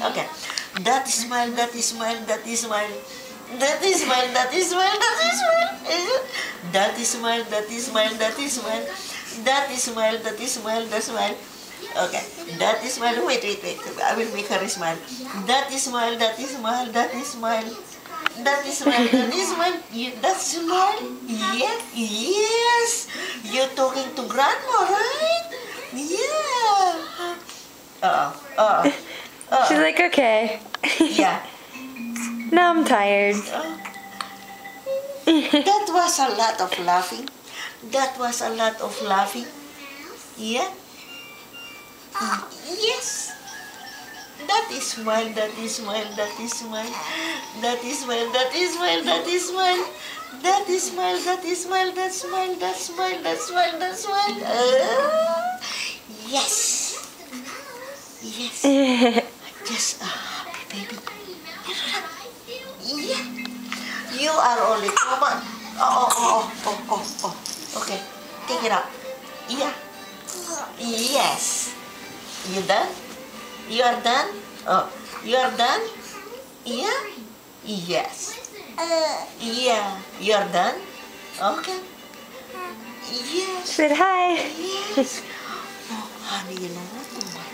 Okay. That is smile, that is smile, that is smile. That is smile, that is smile, that is smile. That is smile, that is smile, that is smile. That is smile, that is smile, that smile. Okay. That is smile. Wait, wait, wait. I will make her smile. That is smile, that is smile, that is smile. That is smile, that is smile. That's smile. Yeah, yes. You're talking to grandma, right? Yeah. She's like, okay. Yeah. Now I'm tired. That was a lot of laughing. That was a lot of laughing. Yeah. Yes. That is smile, that is smile, that is smile. That is smile, that is smile, that is smile. That is smile, that is smile, that smile, that smile, that smile, that smile. Yes. Yes. Just a happy baby. Yeah. You are only Mama. Oh. Okay. Take it out. Yeah. Yes. You done? You are done? Oh, you are done? Yeah? Yes. Yeah. You are done? Okay. Yes. Said hi. Yes. Oh, honey, you know what? Oh my